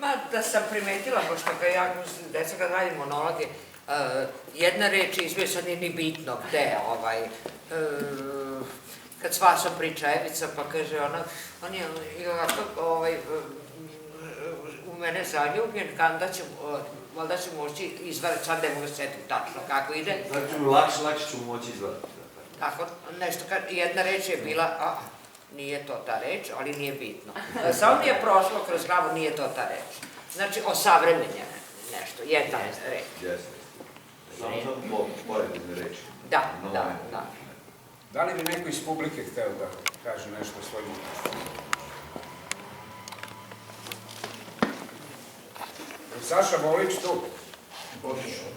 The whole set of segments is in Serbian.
Ma, da sam primetila, pošto ga ja, deca kad radim monologe, jedna reč izbije, sad nije ni bitno gde, kad s Vasom priča Evica, pa kaže ona, on je u mene zaljubljen, da će, valjda će moći izvarati, sad ne mogu setim tačno kako ide. Znači, lakše ću moći izvarati. Tako, nešto, jedna reč je bila, nije to ta reč, ali nije bitno. Samo mi je prošlo kroz glavu, nije to ta reč. Znači, osavremenjena nešto, jedna reč. Jeste. Samo poredne reči. Da. Da li bi neko iz publike hteo da kaže nešto o svojim utiscima? Saša Bolić tu? Otišao.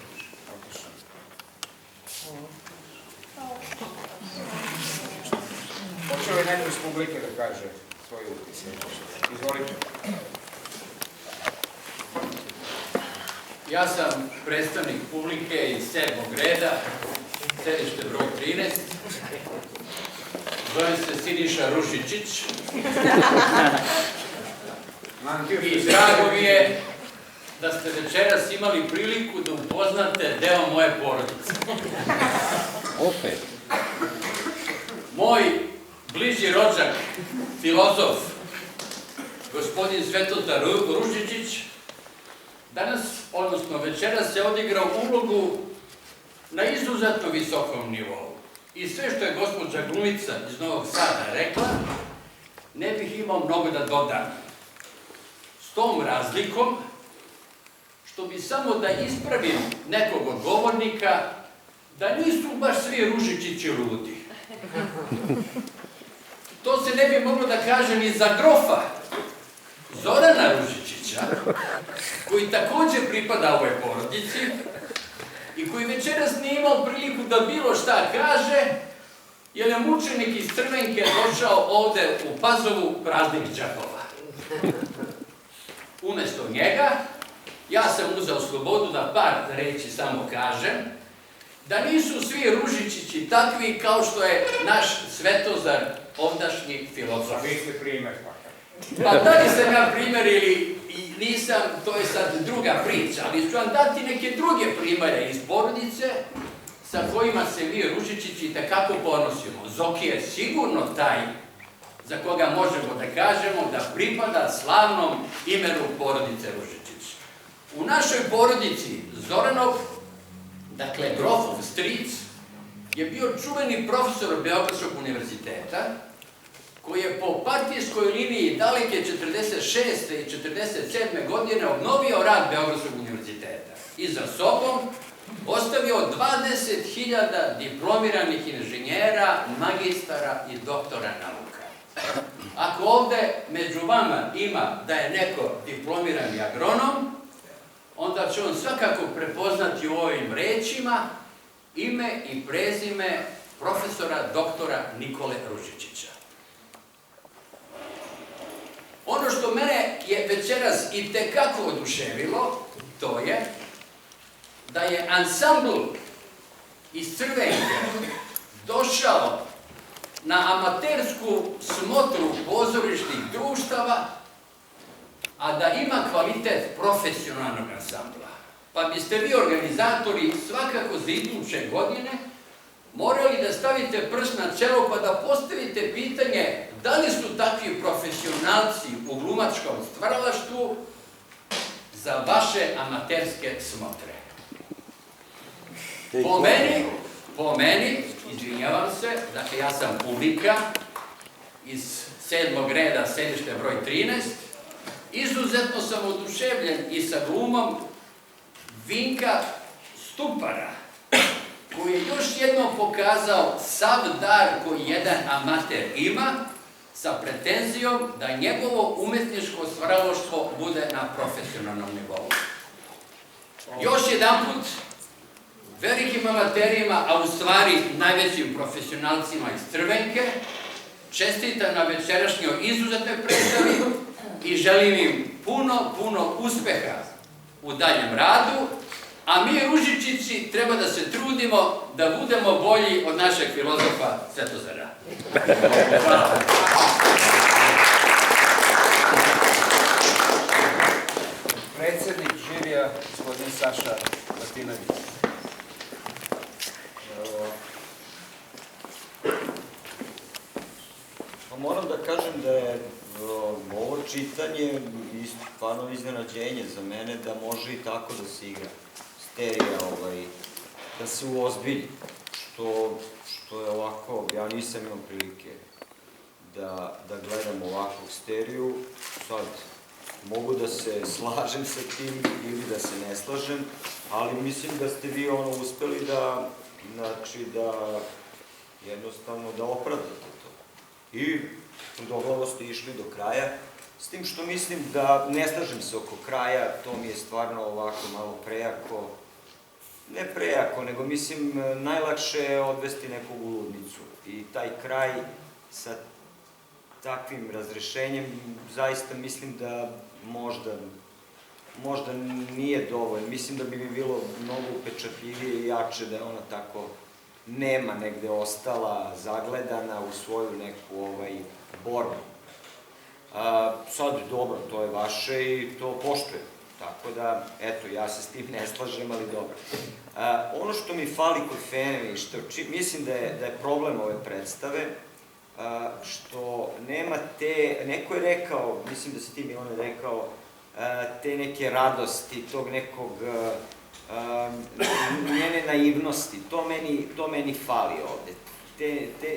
Hoće li neko iz publike da kaže svoje utice? Izvolite. Ja sam predstavnik publike iz 7. reda, sedište broj 13. Zovem se Siniša Rušičić. I drago mi je da ste večeras imali priliku da upoznate deo moje porodice. Opet. Moj bliži rođak, filozof, gospodin Svetozar Ružičić, danas, odnosno večeras se odigrao ulogu na izuzetno visokom nivou. I sve što je gospođa glumica iz Novog Sada rekla, ne bih imao mnogo da dodam. S tom razlikom, što bi samo da ispravim nekog od govornika, da nisu baš svi Ružičići ludi. To se ne bi moglo da kaže ni za grofa Zorana Ružičića, koji također pripada ovoj porodici i koji večeras nije imao priliku da bilo šta kaže, jer je mučenik iz Crvenke došao ovde u Pazovu praznih džepova. Umesto njega, ja sam uzeo slobodu da par reći samo kažem, da nisu svi Ružičići takvi kao što je naš Svetozar, ovdašnji filozof. Vi ste primer, Pa da li sam ja primer ili nisam, to je sad druga priča, ali ću vam dati neke druge primere iz porodice sa kojima se mi Ružičići takako ponosimo. Zoki je sigurno taj za koga možemo da kažemo da pripada slavnom imenu porodice Ružičić. U našoj porodici Zoranov, dakle grofov stric, je bio čuveni profesor Beogradskog univerziteta, koji je po partijskoj liniji daleke 46. i 47. godine obnovio rad Beogradskog univerziteta i za sobom ostavio 20.000 diplomiranih inženjera, magistara i doktora nauka. Ako ovde među vama ima da je neko diplomirani agronom, onda će on svakako prepoznati u ovim rečima ime i prezime profesora doktora Nikole Ružičića. Ono što mene je večeras i tekako oduševilo, to je da je ansambl iz Crvenke došao na amatersku smotru pozorišnih društava, a da ima kvalitet profesionalnog ansambla. Pa biste vi, organizatori, svakako za iduće godine morali da stavite prst na čelo pa da postavite pitanje da li su takvi profesionalci u glumačkom stvaralaštvu za vaše amaterske smotre. Po meni, izvinjavam se, dakle ja sam publika iz 7. reda, sedište broj 13, izuzetno sam oduševljen i sa glumom Vinka Stupara, koji je još jednom pokazao sav dar koji jedan amater ima, sa pretenzijom da njegovo umetničko stvaralaštvo bude na profesionalnom nivou. Još jedanput, velikim amaterima, a u stvari najvećim profesionalcima iz Crvenke, čestitam na večerašnjoj izuzetnoj predstavi i želim im puno uspeha u daljem radu, a mi Ružičići treba da se trudimo da budemo bolji od našeg filozofa Svetozara. Hvala. Srbija, gospodin Saša Latinović. Moram da kažem da je ovo čitanje stvarno iznenađenje za mene, da može i tako da se igra sterija, da se uozbilji, što je ovako, ja nisam imao prilike da gledam ovakvu steriju. Sad, mogu da se slažem sa tim ili da se ne slažem, ali mislim da ste vi uspeli da, znači da jednostavno da opravdate to. I tvrdoglavo ste išli do kraja, s tim što mislim da ne slažem se oko kraja, to mi je stvarno ovako malo prejako, ne prejako, nego mislim najlakše je odvesti nekog u ludnicu i taj kraj sa takvim razrešenjem zaista mislim da možda nije dovoljno. Mislim da bi mi bilo mnogo upečatljivije i jače da je ona tako nema negde ostala, zagledana u svoju neku borbu. Sad, dobro, to je vaše i to poštujem. Tako da, eto, ja se s tim ne slažem, ali dobro. Ono što mi fali kod Feneve i što mislim da je problem ove predstave, što nema te, neko je rekao, mislim da si ti Milane rekao, te neke radosti, tog nekog njene naivnosti, to meni fali ovde.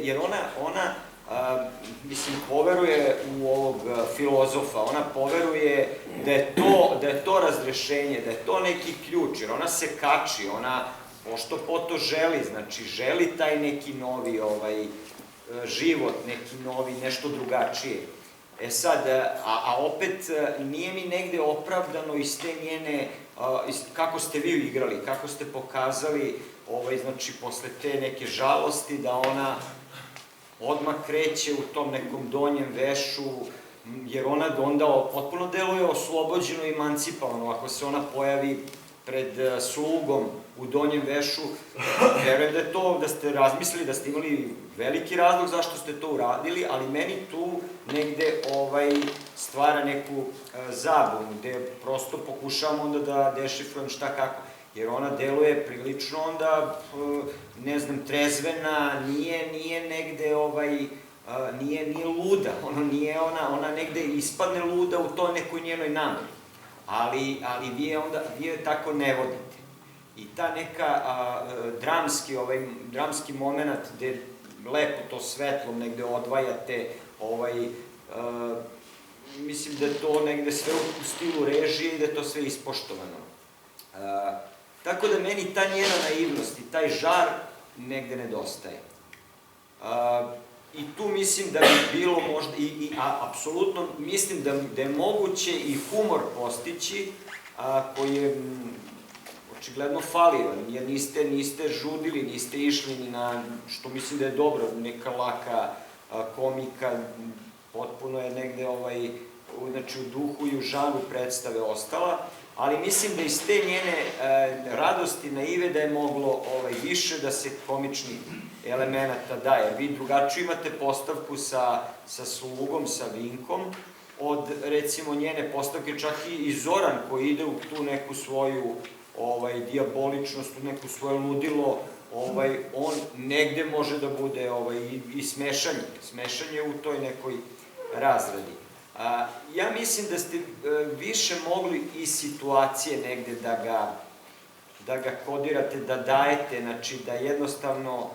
Jer ona, mislim, poveruje u ovog filozofa, ona poveruje da je to razrešenje, da je to neki ključ, jer ona se kači, ona pošto po to želi, znači želi taj neki novi život, neki novi, nešto drugačije. E sad, a opet nije mi negde opravdano iz te njene, kako ste vi igrali, kako ste pokazali, znači posle te neke žalosti, da ona odmah kreće u tom nekom donjem vešu, jer ona onda potpuno deluje oslobođeno i emancipalno. Ako se ona pojavi pred slugom u donjem vešu, verujem da je to, da ste razmislili, da ste imali veliki razlog zašto ste to uradili, ali meni tu negde stvara neku zabunu, gde prosto pokušavam onda da dešifrujem šta kako. Jer ona deluje prilično onda, ne znam, trezvena, nije negde, nije luda, ona negde ispadne luda u toj nekoj njenoj nameri. Ali vi je tako ne vodite. I ta neka dramski moment gde lepo to svetlom negde odvajate, mislim da je to negde sve u stilu režije i da je to sve ispoštovano. Tako da meni ta njena naivnost i taj žar negde nedostaje. I tu mislim da bi bilo možda, apsolutno mislim da je moguće i humor postići, koji je očigledno falio, jer niste žudili, niste išli ni na, što mislim da je dobro, neka laka komika, potpuno je negde znači u duhu i u žaru predstave ostala, ali mislim da iz te njene radosti, naive, da je moglo više da se komičnih elemenata daje. Vi drugačiju imate postavku sa slugom, sa Vinkom, od recimo njene postavke, čak i Zoran koji ide u tu neku svoju dijaboličnost, u neku svoje ludilo, on negde može da bude i smešanje u toj nekoj razradi. Ja mislim da ste više mogli i situacije negde da ga kodirate, da dajete, znači da jednostavno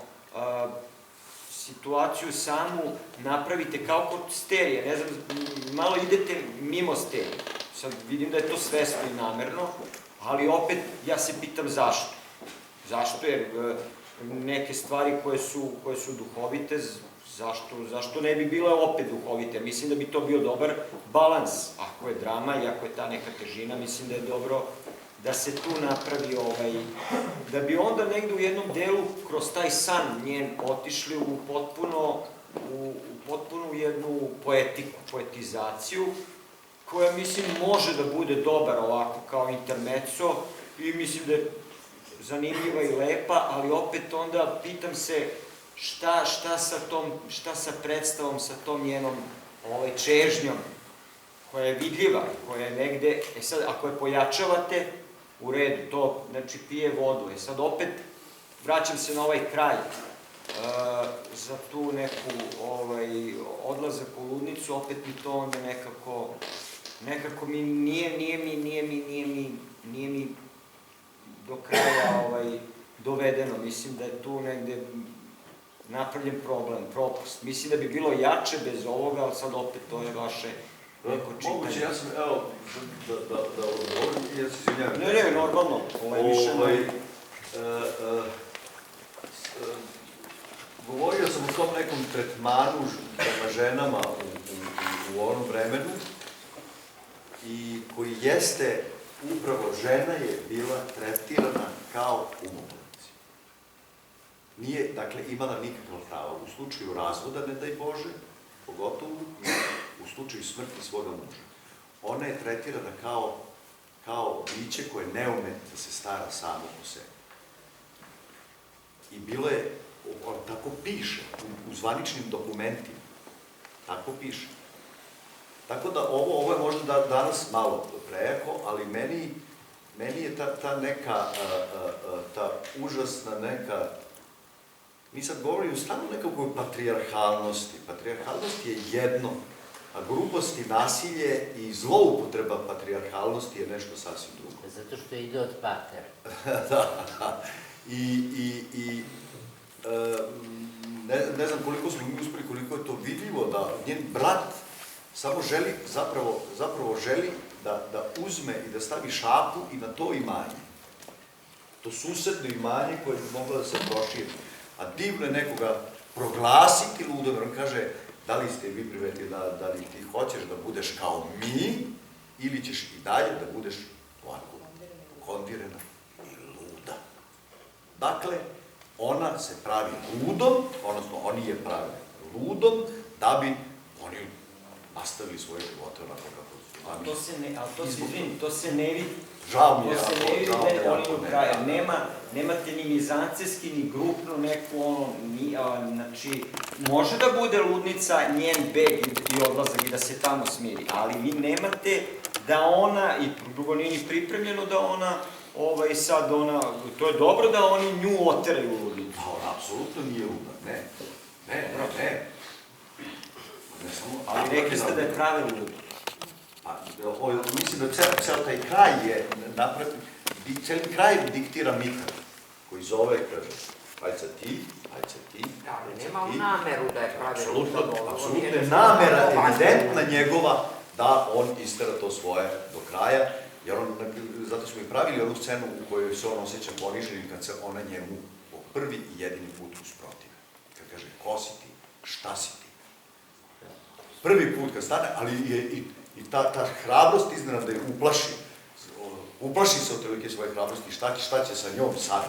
situaciju samu napravite kao kod sterije, ne znam, malo idete mimo sterije. Sad vidim da je to svesno i namerno, ali opet ja se pitam zašto. Zašto? Jer neke stvari koje su duhovite, zašto ne bi bile opet duhovite? Mislim da bi to bio dobar balans. Ako je drama i ako je ta neka težina, mislim da je dobro da se tu napravi, da bi onda negde u jednom delu kroz taj san njen otišli u potpuno jednu poetiku, poetizaciju, koja mislim može da bude dobar ovako kao intermezzo i mislim da je zanimljiva i lepa, ali opet onda pitam se šta sa predstavom, sa tom njenom čežnjom, koja je vidljiva, koja je negde, sad, ako je pojačavate, u redu, to, znači, pije vodu. Sad opet, vraćam se na ovaj kraj, za tu neku odlazak u ludnicu, opet mi to onda nekako mi nije mi do kraja dovedeno. Mislim da je tu negde napravljen problem, propust. Mislim da bi bilo jače bez ovoga, ali sad opet to je vaše neko čitanje. Moguće, ja sam, evo, da odgovorim, ja se izvinjavim. Ne, normalno, polemišemo. Govorio sam o tom nekom tretmanu prema ženama u onom vremenu i koji jeste, upravo žena je bila tretirana kao umotnici. Nije, dakle, imala nikakva prava. U slučaju razvoda, ne daj Bože, pogotovo u slučaju smrti svoga muža. Ona je tretirana kao biće koje ne ume da se stara samo po sebi. I bilo je, tako piše, u zvaničnim dokumentima, tako piše. Tako da ovo je možda danas malo prejako, ali meni je ta neka, ta užasna neka, mi sad govorimo stalno nekakvoj patrijarhalnosti. Patrijarhalnost je jedno, a grubost i nasilje i zloupotreba patrijarhalnosti je nešto sasvim drugo. Zato što ide od pater. Da. I ne znam koliko smo mi uspeli, koliko je to vidljivo, da njen brat samo želi, zapravo želi da uzme i da stavi šapu i na to imanje. To susedno imanje koje bi moglo da se proširi. A divno je nekoga proglasiti ludom, jer on kaže, da li ste vi privetili, da li ti hoćeš da budeš kao mi, ili ćeš i dalje da budeš ovako kondirena i luda. Dakle, ona se pravi ludom, odnosno oni je pravi ludom, da bi oni nastavili svoje živote onako kako su. Ali to se ne vidi. Žao mi je. To se ne vidi da je oni do kraja. Nemate ni mizancijski, ni grupnu neku, znači, može da bude ludnica njen beg i odlazak i da se tamo smiri, ali vi nemate da ona, i drugo nije ni pripremljeno da ona, sad ona, to je dobro da oni nju oteraju u ludnicu. Ona apsolutno nije luda, ne. Ali rekli ste da je prave luda. Mislim da ceo taj kraj je napravljen, cijeli kraj diktira Mitar, koji zove, kaže, ajde sad ti. Ali nema u nameru da je pravi luda. Apsolutno je namera evidentna njegova da on istera to svoje do kraja, jer zato smo i pravili onu scenu u kojoj se on osjeća poniženim kad se ona njemu po prvi i jedini put usprotivi. Kad kaže, ko si ti, šta si ti? Prvi put kad stane, ali i ta hrabrost iznenada je uplaši se od tolike svoje hrabrosti, šta će sa njom sad?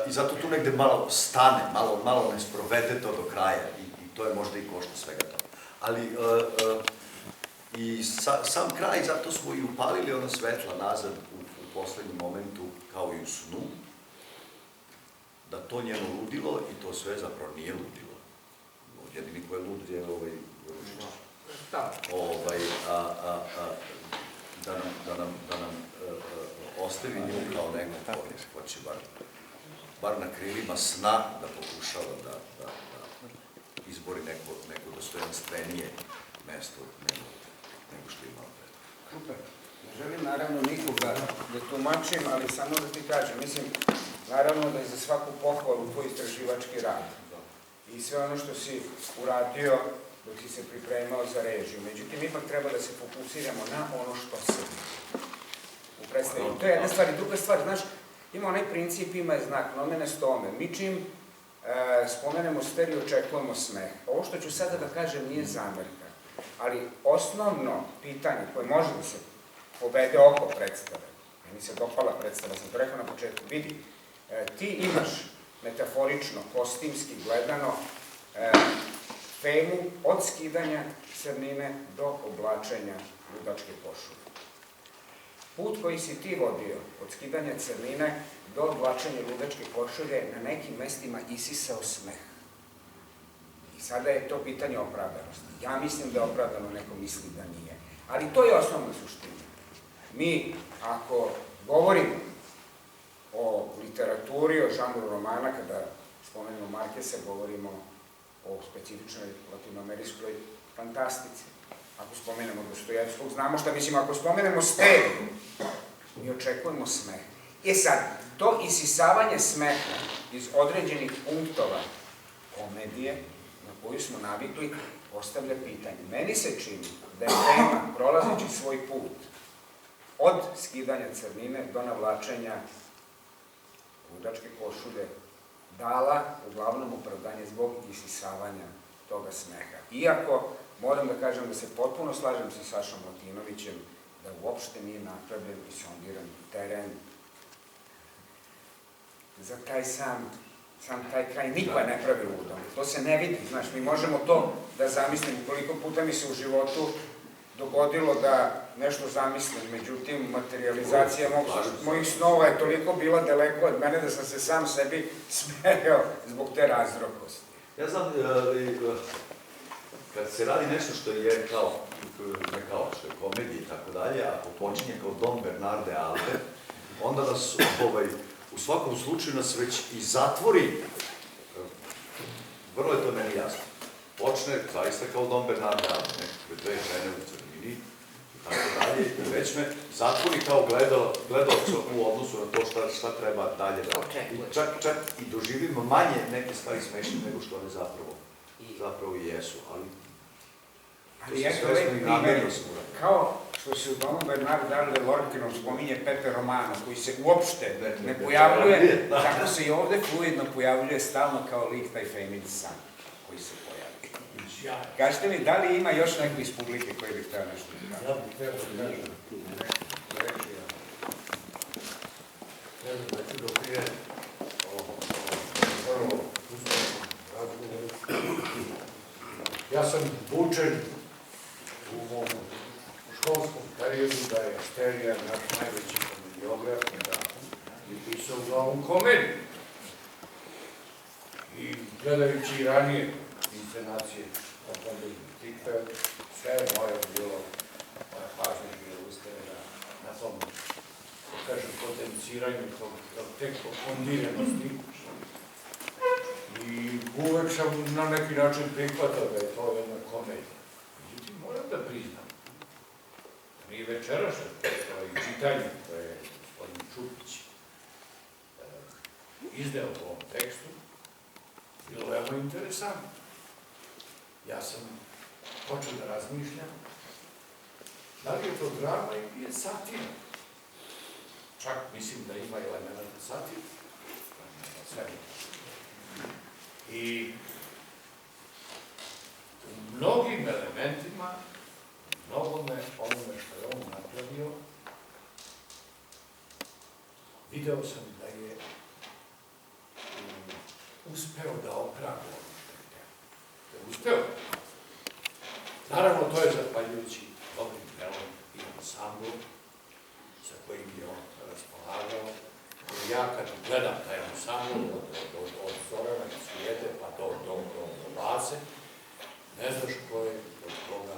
I zato tu negde malo stane, malo ne sprovede to do kraja i to je možda i košta svega toga. Ali i sam kraj, zato smo i upalili ona svetla nazad u poslednjem momentu, kao i u snu, da to njeno ludilo i to sve zapravo nije ludilo. Jedini ko je lud je Ružić. Da nam ostavi nju kao neko ko će bar na krilima sna da pokušava da izbori neko dostojanstvenije mesto nego što je imao pred. Super. Ne želim naravno nikoga da tumačim, ali samo da ti kažem. Mislim, naravno da je za svaku pohvalu tvoj istraživački rad i sve ono što si uradio dok si se pripremao za režiju. Međutim, ipak treba da se fokusiramo na ono što se u predstavu. To je jedna stvar. I druga stvar, znaš, ima onaj princip, ima je znak, nomen est omen. Mi čim spomenemo stereo, očekujemo smeh. Ovo što ću sada da kažem nije zamerka, ali osnovno pitanje koje može da se povede oko predstave, meni se dopala predstava, sam to rekao na početku, vidi, ti imaš metaforično, kostimski gledano, temu od skidanja crnine do oblačenja ludačke košulje. Put koji si ti vodio od skidanja crnine do oblačenja ludačke košulje na nekim mestima isisao smeh. I sada je to pitanje opravdanosti. Ja mislim da je opravdano, neko misli da nije. Ali to je osnovna suština. Mi, ako govorimo o literaturi, o žanru romana, kada spomenemo Markesa, govorimo o specifičnoj latinoamerijskoj fantastici. Ako spomenemo Dostojevskog, znamo šta, mislim, ako spomenemo Stevu, mi očekujemo smeh. Sad, to isisavanje smeha iz određenih punktova komedije, na koju smo navikli, postavlja pitanje. Meni se čini da je tema, prolazeći svoj put, od skidanja crnine do navlačenja ludačke košulje, dala uglavnom opravdanje zbog isisavanja toga smeha. Iako, moram da kažem da se potpuno slažem sa Sašom Latinovićem, da uopšte nije napravljen i sondiran teren za taj sam taj kraj. Niko je ne pravi ludom. To se ne vidi, znaš, mi možemo to da zamislimo. Koliko puta mi se u životu dogodilo da nešto zamislim, međutim, materializacija mojih snova je toliko bila daleko od mene da sam se sam sebi smejao zbog te razrokosti. Ja znam, kad se radi nešto što je kao, što je komedija i tako dalje, ako počinje kao Don Bernarde Albe, onda nas, u svakom slučaju nas već i zatvori, vrlo je to meni jasno. Počne zaista kao Don Bernarde Albe, nekakve dve žene u crnini, i tako dalje, i već me zatvori kao gledalca u odnosu na to šta treba dalje da. I čak i doživim manje neke stvari smešne nego što one zapravo i jesu, ali eto lepi primjer, kao što se u Donu Bernarda Albe Lorkinom spominje Pepe Romano, koji se uopšte ne pojavljuje, tako se i ovde fluidno pojavljuje stalno kao lik taj Femid San, koji se pojavljuje. Kažete mi, da li ima još neko iz publike koji bih htio nešto da ja bih htio da kažem reći, ne znam da ću doprijeti prvo ustavnom razgovoru. Ja sam učen u mom školskom periodu da je Šterija naš najveći komediograf i pisao uglavnom komediju. I gledajući i ranije inscenacije Tikve, sve je moja pažnja bila usmjerena na tom, da kažem, potenciranju te kondiranosti. I uvek sam na neki način prihvatao da je to jedna komedija. Međutim, moram da priznam, mi večerašnje čitanje koje je gospodin Čupić izdeo u ovom tekstu, bilo veoma interesantno. Ja sam počeo da razmišljam da li je to drama ili je satira. Čak mislim da ima elementa satira. Sve. I u mnogim elementima, mnogome onome što je on napravio, video sam da je uspeo da opravi ono što je hteo. Da je uspeo. Naravno, to je zahvaljujući dobrim delom i ansamblu sa kojim je on raspolagao. Ja kad gledam taj ansambl od Zorana i Svijete pa do Vase, ne znaš ko je od toga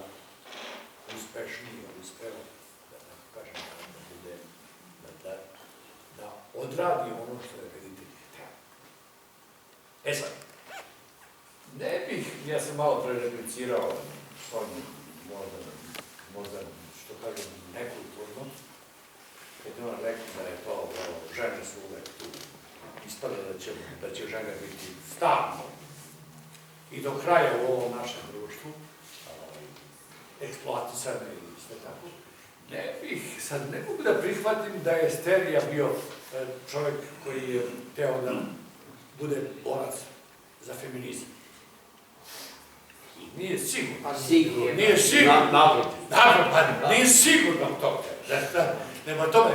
uspešniji, uspeo, da tako kažem, da bude, da odradi ono što je reditelj hteo. E sad, ne bih, ja sam malo pre replicirao Sonju, možda, što kažem, nekulturno, kad je ona rekla da je to, žene su uvek tu, ispada da će žene biti stalno i do kraja u ovom našem društvu, eksploatisane i sve tako. Ne bih, sad ne mogu da prihvatim da je Sterija bio čovjek koji je hteo da bude borac za feminizam. Nije sigurno. Nije sigurno. Naprotiv, nije sigurno to. Nema tome,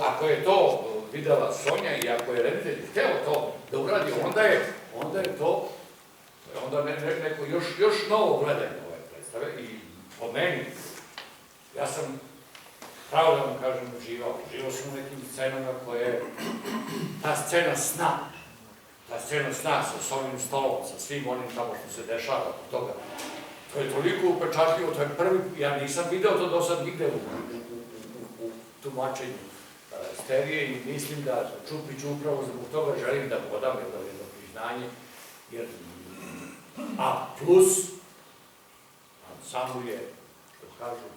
ako je to videla Sonja i ako je reditelj hteo to da uradi, onda je to neko još novo gledanje ove predstave i po meni, ja sam, pravo da vam kažem, živao sam u nekim scenama koje, ta scena sna sa ovim stolom, sa svim onim tamo što se dešava oko toga, to je toliko upečatljivo, to je prvi, ja nisam video to do sad nigde u tumačenju sterije i mislim da Čupić upravo zbog toga želim da podam jedno priznanje, jer A plus ansambl je, što kažu,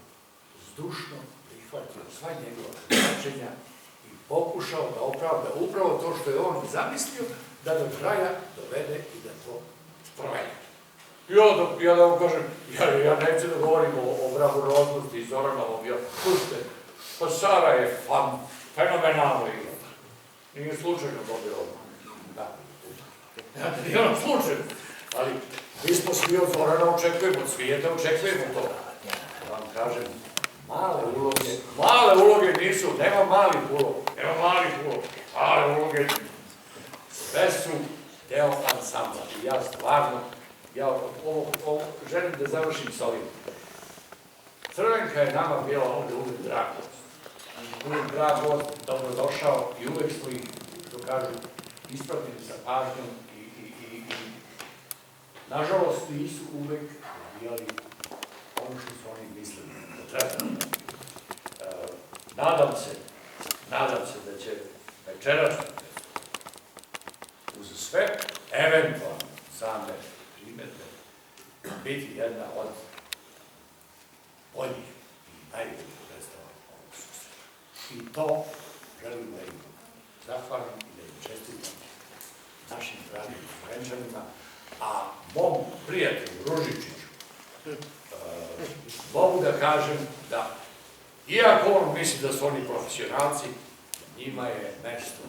zdušno prihvatio sva njegova značenja i pokušao da opravda upravo to što je on zamislio, da do kraja dovede i da to sprovede. Ja da vam kažem, ja neću da govorim o bravuroznosti i Zoranovom, slušajte, pa Sara je fenomenalno igra. Nije slučajno dobio ovo. Da. Nije ono slučajno, ali mi smo svi od Zorana očekujemo, od svijeta očekujemo to. Da vam kažem, male uloge nisu, nema malih uloga, male uloge, sve su deo ansambla. I ja stvarno, ovo želim da završim s ovim. Crvenka je nama bila ovde uvek drag gost, dobrodošao i uvek smo ih, što kažu, ispratili sa pažnjom i nažalost nisu uvek dobijali ono što su oni mislili da treba. Nadam se da će večerašnja uz sve eventualno same primedbe biti jedna od boljih i najboljih predstava ovog susreta. I to želim da im zahvalim i da im čestitam našim dragim Slovenčanima, a mom prijatelju Ružičiću mogu da kažem da, iako on misli da su oni profesionalci, njima je mesto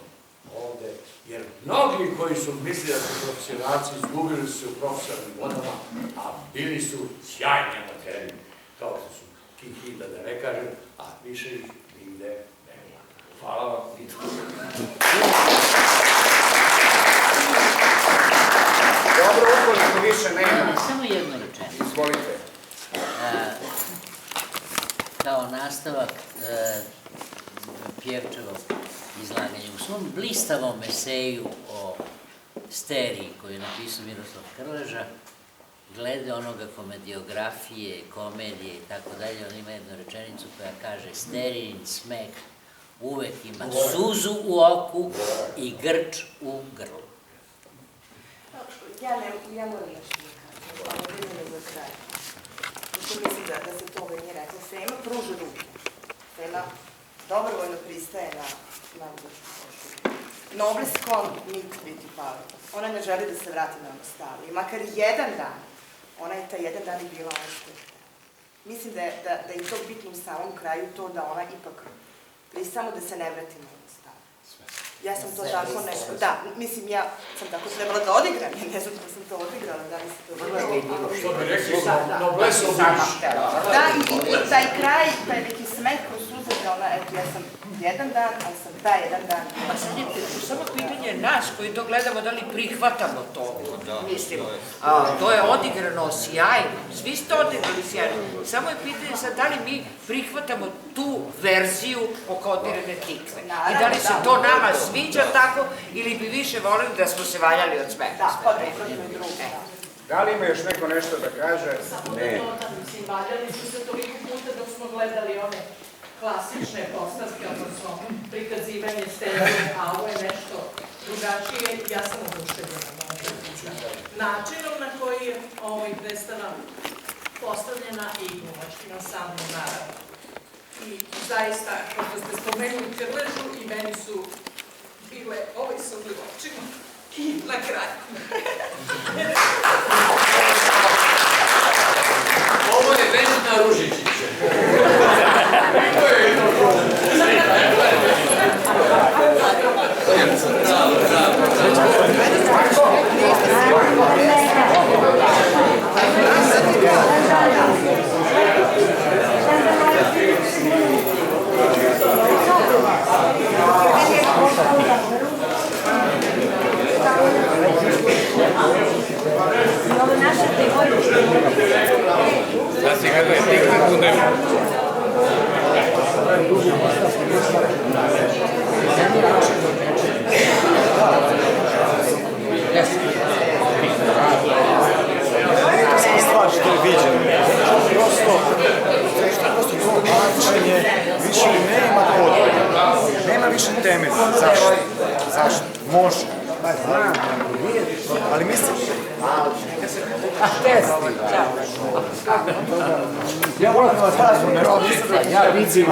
ovde, jer mnogi koji su mislili da su profesionalci izgubili su se u profesionalnim vodama, a bili su sjajni amateri, kao što su Kikinda, da ne kažem, a više ih nigde nema. Hvala vam. Dobro, ukoliko više nema. Samo jedno rečenje. Izvolite. Kao nastavak Pjevčevog izlaganja. U svom blistavom eseju o steriji koju je napisao Miroslav Krleža, glede onoga komediografije, komedije i tako dalje, on ima jednu rečenicu koja kaže: sterijin smeh uvek ima suzu u oku i grč u grlu. Ja moram nešto da kažem, ali vezano za kraj. Mislim da se toga nije rekla. Fema pruža ruke. Fema dobrovoljno pristaje na udačku poštu. Nobles kon nit biti pali. Ona ne želi da se vrati na ono staro. I makar jedan dan, ona je taj jedan dan i bila ono što je. Mislim da je to bitno u samom kraju to da ona ipak pristamo da se ne vrati na ono staro. Ja sam to tako nešto, da, mislim, ja sam tako trebala da odigram, ja ne znam da sam to odigrala, da li se to odigrala. Što bi rekli, noblesa ubiš. Da, i taj kraj, taj neki smek kroz suze, ona, eto, ja sam jedan dan, ali sam taj jedan dan. A sad je samo pitanje nas koji to gledamo, da li prihvatamo to, mislim. To je odigrano sjajno, svi ste odigrali sjajno. Samo je pitanje sad da li mi prihvatamo tu verziju oko odirane tikve. I da li se to nama sviđa tako, ili bi više volili da smo se valjali od smeha. Da, pa dobro je drugo. Da li ima još neko nešto da kaže? Ne. Mislim, valjali su se toliko puta dok smo gledali one klasične postavke, odnosno prikazivanje sterije, a ovo je nešto drugačije, ja sam oduševljena. Načinom na koji je predstava postavljena i glumačkim ansamblom, naravno. I zaista, kako ste spomenuli Krležu, i meni su bile suze u očima i na kraju. Ovo je Vesna Ružičića. Sasvim kako je, ti kako teme. Zašto? Zašto? Može. Ali mislim... Ja moram vas kažem, ja vidim,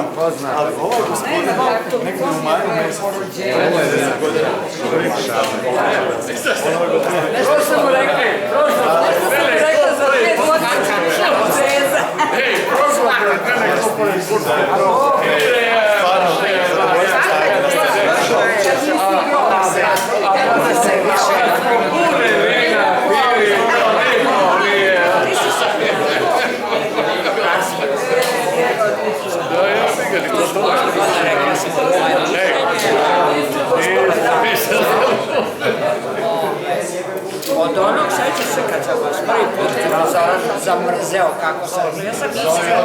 ali ovaj gospodin nekako u manju mjestu. Nešto sam mu rekli, za 5 godina. Hej, prošlo je nekako pored kurva. Od onog seća se kad sam vas prvi put zamrzeo kako sam, ja sam iskreno,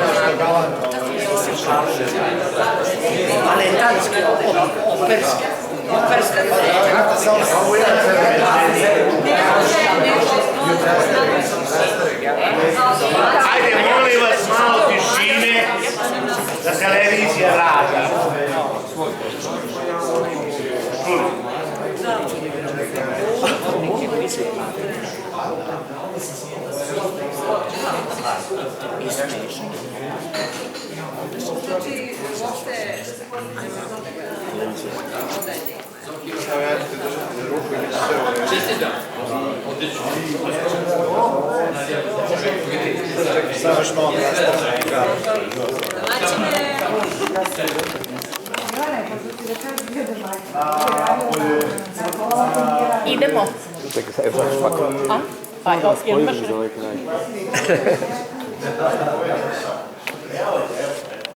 baletantski, operski, Ajde, molim vas malo tišine da televizija radi. Znači, uopšte... Čestitam. Odlično. Savršno. Idemo. Pa, jel imaš?